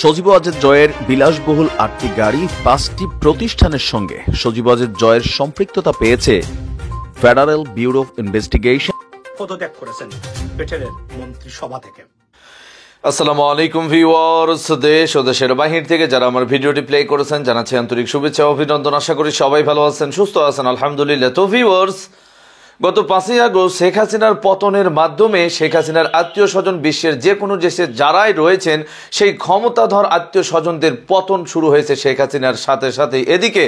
সজীব ওয়াজেদ জয়ের বিলাসবহুল ৮টি গাড়ি ৫টি প্রতিষ্ঠানের সঙ্গে সজীব ওয়াজেদ জয়ের সম্পৃক্ততা পেয়েছে ফেডারেল ব্যুরো অফ ইনভেস্টিগেশন। পদত্যাগ করেছেন ব্রিটেনের মন্ত্রিসভা থেকে। আসসালামু আলাইকুম ভিউয়ার্স, দেশ ও দেশের বাহির থেকে যারা আমার ভিডিওটি প্লে করেছেন জানাচ্ছি আন্তরিক শুভেচ্ছা ও অভিনন্দন। আশা করি সবাই ভালো আছেন, সুস্থ আছেন, আলহামদুলিল্লাহ। তো ভিউয়ার্স, গত ৫ই আগস্ট শেখ হাসিনার পতনের মাধ্যমে শেখ হাসিনার আত্মীয় স্বজন বিশ্বের যে কোনো দেশে যারাই রয়েছেন সেই ক্ষমতাধর আত্মীয় স্বজনদের পতন শুরু হয়েছে শেখ হাসিনার সাথে সাথে। এদিকে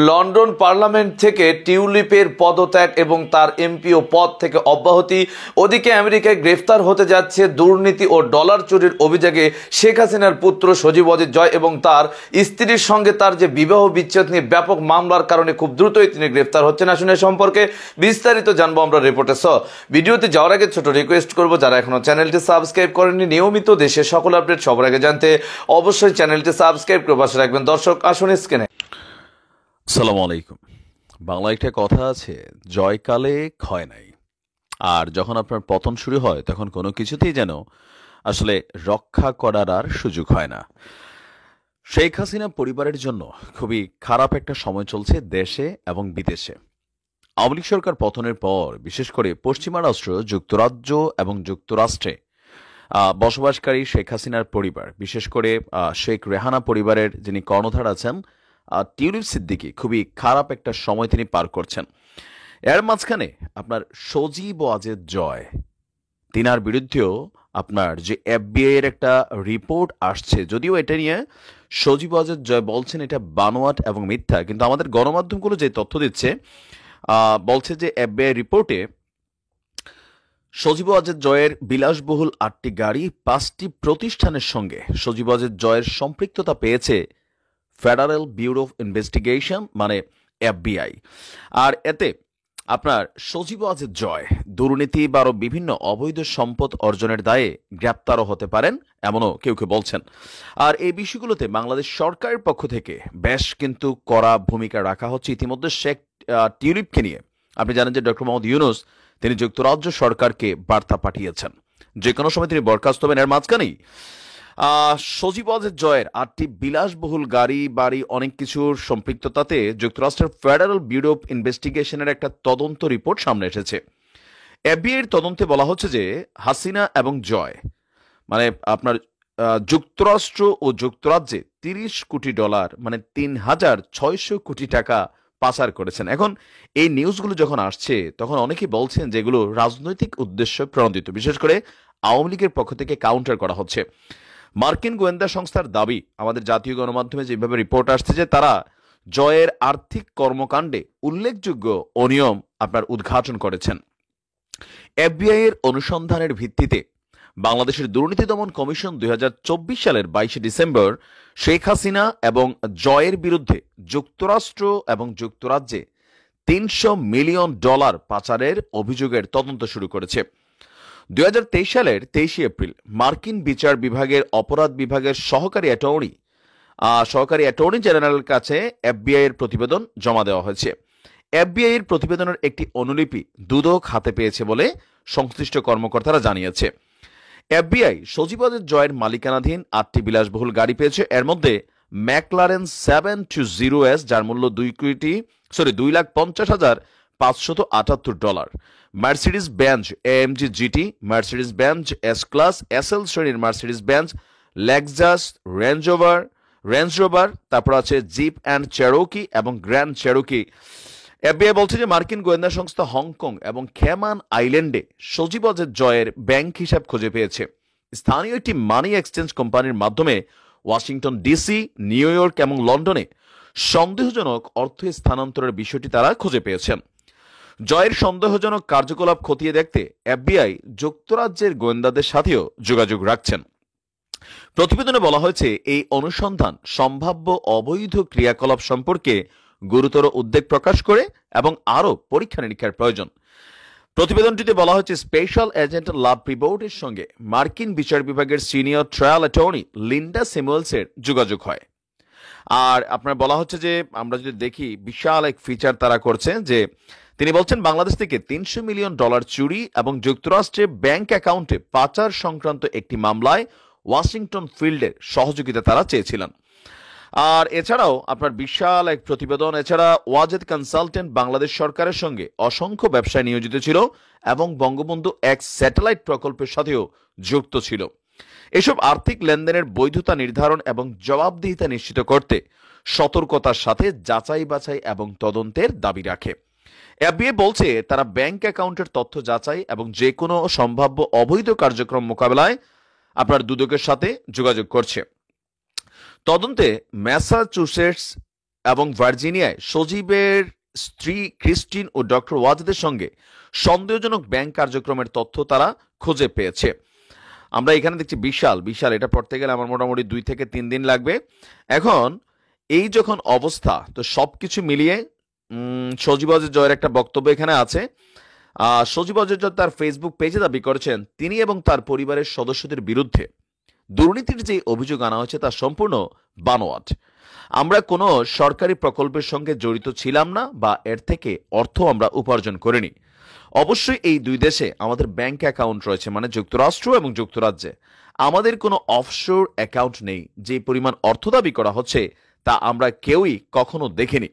লন্ডন পার্লামেন্ট থেকে টিউলিপের পদত্যাগ এবং তার এমপিও পদ থেকে অব্যাহতি, ওদিকে আমেরিকায় গ্রেফতার হতে যাচ্ছে দুর্নীতি ও ডলার চুরির অভিযোগে শেখ হাসিনার পুত্র সজীব ওয়াজেদ জয় এবং তার স্ত্রীর সঙ্গে তার যে বিবাহ বিচ্ছেদ নিয়ে ব্যাপক মামলার কারণে খুব দ্রুতই তিনি গ্রেফতার হচ্ছেন। আসলে সম্পর্কে বিস্তারিত জানবো আমরা রিপোর্টে। ভিডিওতে যাওয়ার আগে ছোট রিকোয়েস্ট করবো, যারা এখনো চ্যানেলটি সাবস্ক্রাইব করেননি, নিয়মিত দেশের সকল আপডেট সবার আগে জানতে অবশ্যই চ্যানেলটি সাবস্ক্রাইব করে পাশে রাখবেন। দর্শক আসুন স্ক্রিনে। আসসালামু আলাইকুম। বাংলা একটা কথা আছে, জয়কালে ক্ষয় নাই। আর যখন আপনার পতন শুরু হয় তখন কোনো কিছুতেই যেন আসলে রক্ষা করার আর সুযোগ হয় না। শেখ হাসিনা পরিবারের জন্য খুবই খারাপ একটা সময় চলছে দেশে এবং বিদেশে। আওয়ামী লীগ সরকার পতনের পর বিশেষ করে পশ্চিমা রাষ্ট্র যুক্তরাজ্য এবং যুক্তরাষ্ট্রে বসবাসকারী শেখ হাসিনার পরিবার, বিশেষ করে শেখ রেহানা পরিবারের যিনি কর্ণধার আছেন টিউলিপ সিদ্দিকী, খুবই খারাপ একটা সময় তিনি পার করছেন। এর মাঝখানে আপনার সজীব ওয়াজেদ জয়, তিনার বিরুদ্ধেও আপনার যে এফবিআই এর একটা রিপোর্ট আসছে, যদিও এটা নিয়ে সজীব ওয়াজেদ জয় বলছেন এটা বানোয়াট এবং মিথ্যা, কিন্তু আমাদের গণমাধ্যমগুলো যে তথ্য দিচ্ছে বলছে যে এফবিআই রিপোর্টে সজীব ওয়াজেদ জয়ের বিলাসবহুল ৮টি গাড়ি ৫টি প্রতিষ্ঠানের সঙ্গে সজীব ওয়াজেদ জয়ের সম্পৃক্ততা পেয়েছে ফেডারেল ব্যুরো অফ ইনভেস্টিগেশন মানে এফবিআই। আর এতে আপনার সজীব ওয়াজেদ জয় দুর্নীতি বা আরও বিভিন্ন অবৈধ সম্পদ অর্জনের দায়ে গ্রেপ্তারও হতে পারেন, এমনও কেউ কেউ বলছেন। আর এই বিষয়গুলোতে বাংলাদেশ সরকারের পক্ষ থেকে বেশ কিন্তু কড়া ভূমিকা রাখা হচ্ছে। ইতিমধ্যে শেখ টিউলিপকে নিয়ে আপনি জানেন যে ডক্টর মোহাম্মদ ইউনূস তিনি যুক্তরাজ্য সরকারকে বার্তা পাঠিয়েছেন যে কোনো সময় তিনি বরখাস্ত হবেন। এর মাঝখানেই সজীব ওয়াজেদ জয়ের ৮টি বিলাসবহুল গাড়ি বাড়ি অনেক কিছুর সম্পৃক্ততাতে যুক্তরাষ্ট্রের ফেডারেল ব্যুরো অফ ইনভেস্টিগেশনের একটা তদন্ত রিপোর্ট সামনে এসেছে। এফবিআই এর তদন্তে বলা হচ্ছে যে হাসিনা এবং জয় মানে আপনার যুক্তরাষ্ট্র ও যুক্তরাজ্যে ৩০ কোটি ডলার মানে ৩,৬০০ কোটি টাকা পাচার করেছেন। এখন এই নিউজগুলো যখন আসছে তখন অনেকেই বলছেন যেগুলো রাজনৈতিক উদ্দেশ্য প্রণোদিত, বিশেষ করে আওয়ামী লীগের পক্ষ থেকে কাউন্টার করা হচ্ছে। মার্কিন গোয়েন্দা সংস্থার দাবি, আমাদের জাতীয় গণমাধ্যমে যেভাবে রিপোর্ট আসছে যে তারা জয়ের আর্থিক কর্মকাণ্ডে উল্লেখযোগ্য অনিয়ম আপনার উদ্ঘাটন করেছেন। এফবিআই এর অনুসন্ধানের ভিত্তিতে বাংলাদেশের দুর্নীতি দমন কমিশন ২০২৪ সালের ২২ ডিসেম্বর শেখ হাসিনা এবং জয়ের বিরুদ্ধে যুক্তরাষ্ট্র এবং যুক্তরাজ্যে ৩০০ মিলিয়ন ডলার পাচারের অভিযোগের তদন্ত শুরু করেছে। ২০২৩ সালের ২৩ এপ্রিল মার্কিন বিচার বিভাগের অপরাধ বিভাগের সহকারী অ্যাটর্নি জেনারেলের কাছে এফবিআই এর প্রতিবেদন জমা দেওয়া হয়েছে। এফবিআই এর প্রতিবেদনের একটি অনুলিপি দুদক হাতে পেয়েছে বলে সংশ্লিষ্ট কর্মকর্তারা জানিয়েছে। এফবিআই সজীব ওয়াজেদ জয়ের মালিকানাধীন ৮টি বিলাসবহুল গাড়ি পেয়েছে। এর মধ্যে ম্যাকলারেন 720S যার মূল্য $2,50,578, Mercedes Benz AMG GT, Mercedes Benz S class SL শ্রেণীর Mercedes Benz, Lexus, range rover, তারপর আছে জিপ অ্যান্ড চেরোকি এবং গ্র্যান্ড চেরোকি। এফবিআই বলছে যে মার্কিন গোয়েন্দা সংস্থা হংকং এবং ক্যামান আইল্যান্ডে সজীব ওয়াজেদ জয়ের ব্যাংক হিসাব খুঁজে পেয়েছে। স্থানীয় একটি মানি এক্সচেঞ্জ কোম্পানির মাধ্যমে ওয়াশিংটন ডিসি, নিউ ইয়র্ক এবং লন্ডনে সন্দেহজনক অর্থ স্থানান্তরের বিষয়টি তারা খুঁজে পেয়েছেন। জয়ের সন্দেহজনক কার্যকলাপ খতিয়ে দেখতে এফবিআই যুক্তরাজ্যের গোয়েন্দাদের সাথেও যোগাযোগ রাখছেন। প্রতিবেদনে বলা হয়েছে এই অনুসন্ধান সম্ভাব্য অবৈধ ক্রিয়াকলাপ সম্পর্কে গুরুতর উদ্বেগ প্রকাশ করে এবং আরও পরীক্ষা নিরীক্ষার প্রয়োজন। প্রতিবেদনটিতে বলা হয়েছে স্পেশাল এজেন্ট লাভ রিপোর্টের সঙ্গে মার্কিন বিচার বিভাগের সিনিয়র ট্রায়াল অ্যাটর্নি লিন্ডা স্যামুয়েলসের যোগাযোগ হয়। আর আপনার বলা হচ্ছে যে আমরা যদি দেখি বিশাল এক ফিচার তারা করছে যে তিনি বলছেন বাংলাদেশ থেকে ৩০০ মিলিয়ন ডলার চুরি এবং যুক্তরাষ্ট্রে ব্যাংক অ্যাকাউন্টে পাচার সংক্রান্ত একটি মামলায় ওয়াশিংটন ফিল্ডের সহযোগিতা তারা চেয়েছিলেন। আর এছাড়াও আপনার বিশাল এক প্রতিবেদন, এছাড়া ওয়াজেদ কনসালটেন্ট বাংলাদেশ সরকারের সঙ্গে অসংখ্য ব্যবসায় নিয়োজিত ছিল এবং বঙ্গবন্ধু এক স্যাটেলাইট প্রকল্পের সাথেও যুক্ত ছিল। এসব আর্থিক লেনদেনের বৈধতা নির্ধারণ এবং জবাবদিহিতা নিশ্চিত করতে সতর্কতার সাথে যাচাই বাছাই এবং তদন্তের দাবি রাখে। এফবিআই বলছে তারা ব্যাংক অ্যাকাউন্টের তথ্য যাচাই এবং যে কোনো সম্ভাব্য অবৈধ কার্যক্রম মোকাবেলায় আপনার দুদকের সাথে যোগাযোগ করছে। তদন্তে ম্যাসাচুসেটস এবং ভার্জিনিয়ায় সজীবের স্ত্রী ক্রিস্টিন ও ডক্টর ওয়াজেদের সঙ্গে সন্দেহজনক ব্যাংক কার্যক্রমের তথ্য তারা খুঁজে পেয়েছে। আমরা এখানে দেখছি বিশাল বিশাল, এটা পড়তে গেলে আমার মোটামুটি 2 থেকে 3 দিন লাগবে। এখন এই যখন অবস্থা, তো সবকিছু মিলিয়ে সজীব ওয়াজেদ জয়ের একটা বক্তব্য এখানে আছে। সজীব ওয়াজেদ জয় তার ফেসবুক পেজে দাবি করেছেন তিনি এবং তার পরিবারের সদস্যদের বিরুদ্ধে দুর্নীতির যে অভিযোগ আনা হয়েছে তা সম্পূর্ণ বানোয়াট। আমরা কোনো সরকারি প্রকল্পের সঙ্গে জড়িত ছিলাম না বা এর থেকে অর্থ আমরা উপার্জন করিনি। অবশ্যই এই দুই দেশে আমাদের ব্যাংক অ্যাকাউন্ট রয়েছে, মানে যুক্তরাষ্ট্র এবং যুক্তরাজ্যে। আমাদের কোনো অফশোর অ্যাকাউন্ট নেই। যে পরিমাণ অর্থ দাবি করা হচ্ছে তা আমরা কেউই কখনো দেখিনি।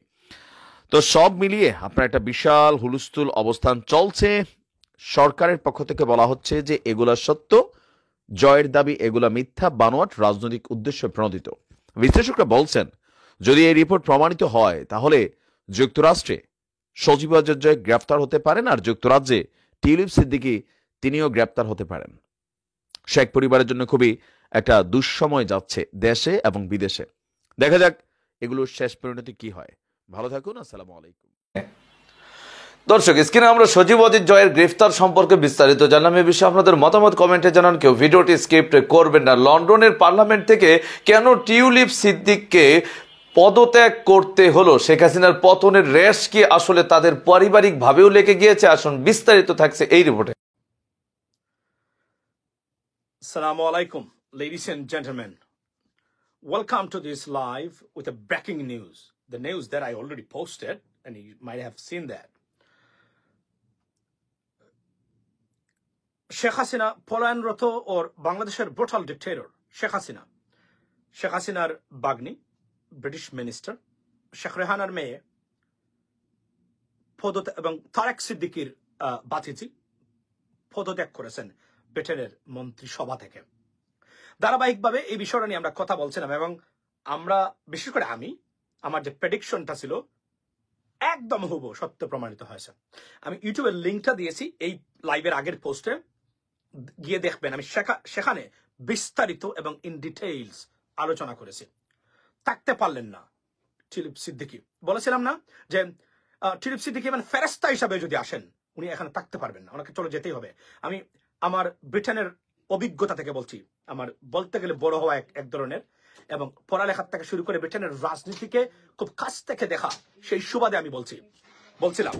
তো সব মিলিয়ে আপনার একটা বিশাল হুলস্থুল অবস্থান চলছে। সরকারের পক্ষ থেকে বলা হচ্ছে যে এগুলা সত্য, জয়ের দাবি এগুলা মিথ্যা, বানোয়াট, রাজনৈতিক উদ্দেশ্যে প্রণোদিত। বিশ্লেষকরা বলছেন যদি এই রিপোর্ট প্রমাণিত হয় তাহলে যুক্তরাষ্ট্রে সজীব ওয়াজেদ জয় গ্রেফতার হতে পারেন, আর যুক্তরাজ্যে টিউলিপ সিদ্দিকী তিনিও গ্রেফতার হতে পারেন। শেখ পরিবারের জন্য খুবই একটা দুঃসময় যাচ্ছে দেশে এবং বিদেশে। দেখা যাক এগুলোর শেষ পরিণতি কি হয়। ভালো থাকুন, আসসালামু আলাইকুম। দর্শক, স্ক্রিনে আমরা সজীব ওয়াজেদ জয়ের গ্রেফতার সম্পর্কে বিস্তারিত জানলাম। এই বিষয়ে আপনাদের মতামত কমেন্টে জানান। কেউ ভিডিওটি স্কিপ করবেন না। লন্ডনের পার্লামেন্ট থেকে কেন টিউলিপ সিদ্দিককে পদত্যাগ করতে হলো, শেখ হাসিনার পতনের রেশ কি আসলে তাদের পারিবারিক ভাবেও লেগে গিয়েছে? আসুন বিস্তারিত থাকছে এই রিপোর্টে। Assalamu alaikum, ladies and gentlemen. Welcome to this live with a breaking news. The news that I already posted, and you might have seen that. Sheikh Hasina, Polanroto or Bangladesh's brutal dictator, Sheikh Hasina's Bagni, British minister, Sheikh Rehanar Meye, পদত্যাগ এবং তারেক সিদ্দিকীর বাতিজি পদত্যাগ করেছেন ব্রিটেনের মন্ত্রিসভা থেকে। ধারাবাহিকভাবে এই বিষয়টা নিয়ে আমরা কথা বলছিলাম এবং আমরা বিশেষ করে আমার যে প্রেডিকশনটা ছিল একদম হুবহু সত্য প্রমাণিত হয়েছে। আমি ইউটিউবের লিঙ্কটা দিয়েছি এই লাইভের আগের পোস্টে, গিয়ে দেখবেন। আমি সেখানে বিস্তারিত এবং ইন ডিটেইলস আলোচনা করেছি। থাকতে পারলেন না টিউলিপ সিদ্দিকী, বলেছিলাম না যে টিউলিপ সিদ্দিকী মানে ফেরেশতা হিসাবে যদি আসেন উনি এখানে থাকতে পারবেন না, ওনাকে চলে যেতেই হবে। আমি আমার ব্রিটেনের অভিজ্ঞতা থেকে বলছি, আমার বলতে গেলে বড় হওয়া এক ধরনের এবং পড়ালেখার থেকে শুরু করে ব্রিটেনের রাজনীতিকে খুব কাছ থেকে দেখা, সেই সুবাদে আমি বলছিলাম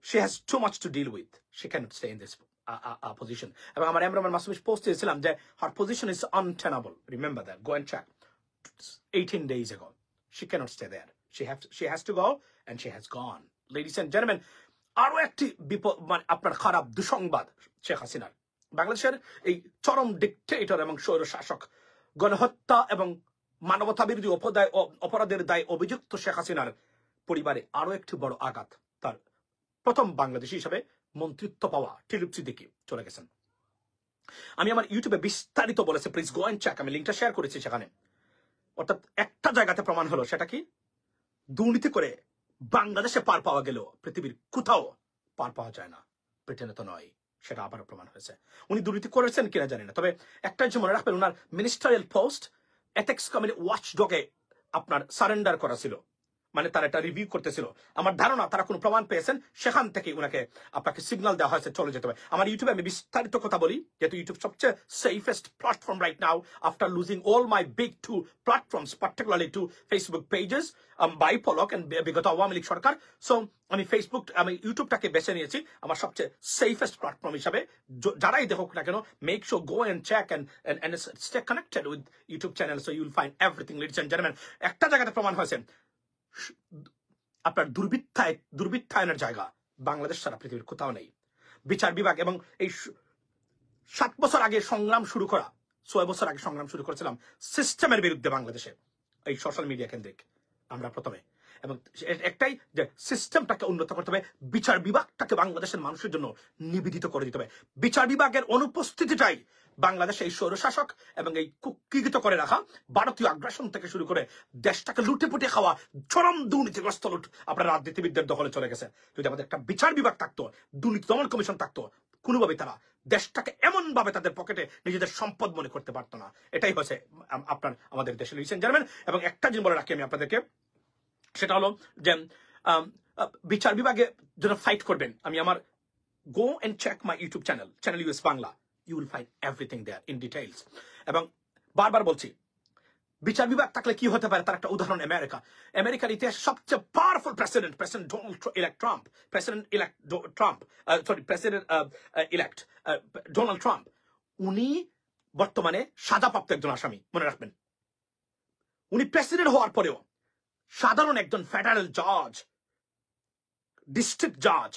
she has too much to deal with, she cannot stay in this position. এবং আমার এমরান মাসুমিশ পোস্ট দিয়েছিলাম যে her position is untenable, remember that, go and check 18 days ago. She cannot stay there, she has to go and she has gone. Ladies and gentlemen, আরো একটি আপনার খারাপ দুঃসংবাদ শেখ হাসিনার। বাংলাদেশের এই চরম ডিকটেটর এবং স্বৈর শাসক, গণহত্যা এবং মানবতা বিরোধী অপরাধের দায় অভিযুক্ত শেখ হাসিনার পরিবারে আরো একটি বড় আঘাত। তার প্রথম বাংলাদেশী হিসাবে মন্ত্রিত্ব পাওয়া টিউলিপ সিদ্দিকী চলে গেছেন। আমি আমার ইউটিউবে বিস্তারিত বলেছি, প্লিজ গো এন্ড চেক, আমি লিঙ্কটা শেয়ার করেছি সেখানে। অর্থাৎ একটা জায়গাতে প্রমাণ হলো, সেটা কি দুর্নীতি করে বাংলাদেশে পার পাওয়া গেল পৃথিবীর কোথাও পার পাওয়া যায় না, ব্রিটেনে তো নয়, সেটা আবারও প্রমাণ হয়েছে। উনি দুর্নীতি করেছেন কিনা জানি না, তবে একটা যে মনে রাখবেন, ওনার মিনিস্টারিয়াল পোস্ট এথিক্স কমিটি ওয়াচডগে আপনার সারেন্ডার করা ছিল, মানে তারা এটা রিভিউ করতেছিল। আমার ধারণা তারা কোনো প্রমাণ পেয়েছেন, সেখান থেকে ওনাকে আপনাকে সিগন্যাল দেওয়া হয়েছে চলে যেতে হবে। আমার ইউটিউবে আমি বিস্তারিত কথা বলি, যেহেতু ইউটিউব সবচেয়ে safest platform right now after losing all my big two platforms, particularly to Facebook pages by Palak and বিগত আওয়ামী লীগ সরকার। সো আমি ইউটিউবটাকে বেছে নিয়েছি আমার সবচেয়ে সেফেস্ট প্ল্যাটফর্ম হিসাবে। যারাই দেখুক না কেন, make sure go and check and stay connected with YouTube channel, so you will find everything. Ladies and gentleman, একটা জায়গাতে প্রমাণ হয়েছে আপনার দুর্বৃত্তায়নের জায়গা বাংলাদেশ ছাড়া পৃথিবীর কোথাও নেই। বিচার বিভাগ এবং এই 7 বছর আগে সংগ্রাম শুরু করা 6 বছর আগে সংগ্রাম শুরু করেছিলাম সিস্টেমের বিরুদ্ধে বাংলাদেশে, এই সোশ্যাল মিডিয়া কেন্দ্রিক আমরা প্রথমে, এবং একটাই যে সিস্টেমটাকে উন্নত করতে হবে, বিচার বিভাগটাকে বাংলাদেশের মানুষের জন্য নিবেদিত করে দিতে হবে। বিচার বিভাগের অনুপস্থিতিটাই বাংলাদেশে এই স্বৈরশাসক এবং এই কুক্ষিগত করে রাখা ভারতীয় আগ্রাসন থেকে শুরু করে দেশটাকে লুটে পুটে খাওয়া চরম দুর্নীতিগ্রস্ত লুট আপনার রাজনীতিবিদদের দখলে চলে গেছে। যদি আমাদের একটা বিচার বিভাগ থাকতো, দুর্নীতি দমন কমিশন থাকতো, কোনোভাবে তারা দেশটাকে এমন ভাবে তাদের পকেটে নিজেদের সম্পদ মনে করতে পারতো না। এটাই হচ্ছে আপনার আমাদের দেশের লিডস এন্ড জেন্টলম্যান। এবং একটা জিনিস বলে রাখি আমি আপনাদেরকে, সেটা হলো যে বিচার বিভাগে জন্য ফাইট করবেন, আমি আমার go and check my YouTube channel US Bangla, you will find everything there in details। এবং বারবার বলছি, বিচার বিভাগ থাকলে কি হতে পারে তার একটা উদাহরণ আমেরিকার ইতিহাসে সবচেয়ে পাওয়ারফুল প্রেসিডেন্ট ডোনাল্ড ট্রাম্প, উনি বর্তমানে সাজাপ্রাপ্ত একজন আসামি, মনে রাখবেন। উনি প্রেসিডেন্ট হওয়ার পরেও সাধারণ একজন ফেডারেল জাজ, ডিস্ট্রিক্ট জাজ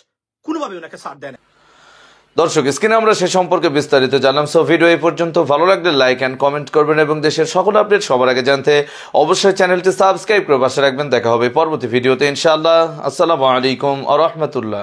কোনোভাবে ওনাকে ছাড় দেয় না। দর্শক, স্ক্রিনে আমরা সে সম্পর্কে বিস্তারিত জানলাম। সো ভিডিও এই পর্যন্ত, ভালো লাগলে লাইক এন্ড কমেন্ট করবেন এবং দেশের সকল আপডেট সবার আগে জানতে অবশ্যই চ্যানেলটি সাবস্ক্রাইব করে পাশে রাখবেন। দেখা হবে পরবর্তী ভিডিওতে ইনশাআল্লাহ। আসসালামু আলাইকুম ওয়া রাহমাতুল্লাহ।